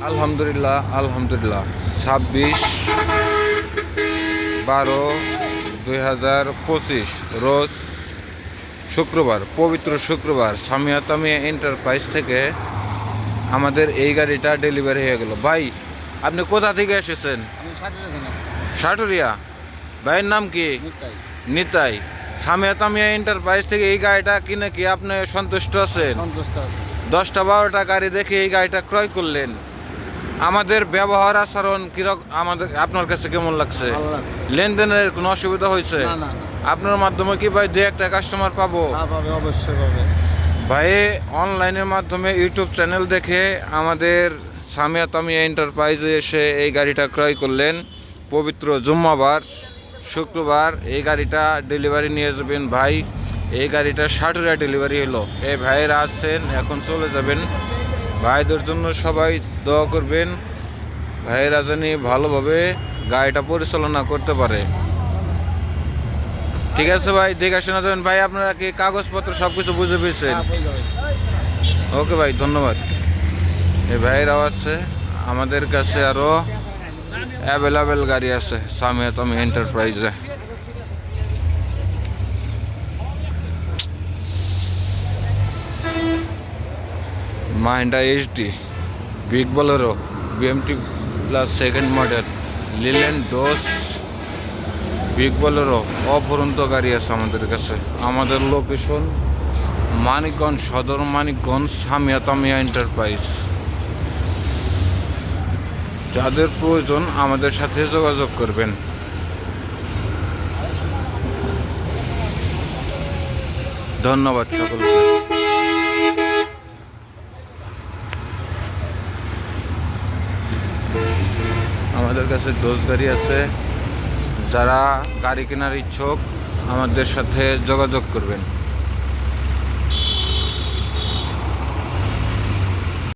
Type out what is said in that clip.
আলহামদুলিল্লাহ আলহামদুলিল্লাহ 26/12/2025 রোজ শুক্রবার, পবিত্র শুক্রবার সামিয়া এন্টারপ্রাইজ থেকে আমাদের এই গাড়িটা ডেলিভারি হয়ে গেল। ভাই, আপনি কোথা থেকে এসেছেন? সাটুরিয়া। ভাইয়ের নাম কি? নিতাই। সামিয়া এন্টারপ্রাইজ থেকে এই গাড়িটা কিনে কি আপনি সন্তুষ্ট আছেন? 10টা-12টা গাড়ি দেখে এই গাড়িটা ক্রয় করলেন। আমাদের ব্যবহার আচরণ কিরকম, আপনার কাছে কেমন লাগছে? লেনদেনের কোনো অসুবিধা হয়েছে? আপনার মাধ্যমে কি ভাই 2-1টা কাস্টমার পাবো? অবশ্যই পাবে ভাই। অনলাইনের মাধ্যমে ইউটিউব চ্যানেল দেখে আমাদের সামিয়া এন্টারপ্রাইজে এসে এই গাড়িটা ক্রয় করলেন। পবিত্র জুম্মাবার শুক্রবার এই গাড়িটা ডেলিভারি নিয়ে যাবেন ভাই। এই গাড়িটা সাটুরিয়া ডেলিভারি হলো। এই ভাইয়েরা আসছেন, এখন চলে যাবেন। ভাইদের জন্য সবাই দোয়া করবেন, ভাইয়েরা জানি ভালোভাবে গাড়িটা পরিচালনা করতে পারে। ঠিক আছে ভাই, দেখে শোনা যাবেন। ভাই, আপনারা কি কাগজপত্র সব কিছু বুঝে পেয়েছেন? ওকে ভাই, ধন্যবাদ। এই ভাইয়েরাও আছে। আমাদের কাছে আরও অ্যাভেলেবেল গাড়ি আছে সামিয়া এন্টারপ্রাইজে। Mahindra HD, big Bolero, BMT plus second model, Leyland ডোজ, বিগ বোলেরো, অফুরন্ত গাড়ি আছে আমাদের কাছে। আমাদের লোকেশন মানিকগঞ্জ সদর, মানিকগঞ্জ সামিয়া এন্টারপ্রাইজ। যাদের প্রয়োজন আমাদের সাথে যোগাযোগ করবেন। ধন্যবাদ সকলকে। আমাদের কাছে ডোজ গাড়ি আছে। যারা গাড়ি কেনার ইচ্ছুক আমাদের সাথে যোগাযোগ করবেন।